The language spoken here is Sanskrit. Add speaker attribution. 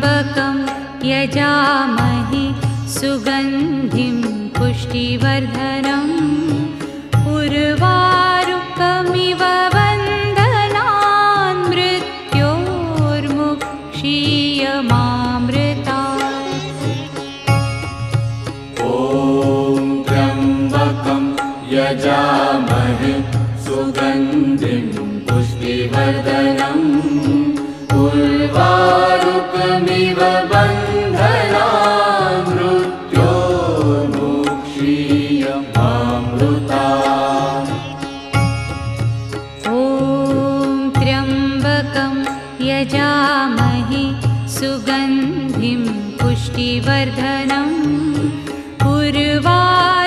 Speaker 1: त्र्यम्बकं यजामहे सुगन्धिं पुष्टिवर्धनम् उर्वारुकमिव बन्धनान् मृत्योर्मुक्षीयमामृतात्।
Speaker 2: ॐ त्र्यम्बकं यजामहे सुगन्धिं पुष्टिवर्धनम् उर्वारुकमिव बन्धनान् मृत्योर्मुक्षीयमामृतात्।
Speaker 1: ॐ त्र्यम्बकं यजामहे सुगन्धिं पुष्टिवर्धनम् उर्वारुकमिव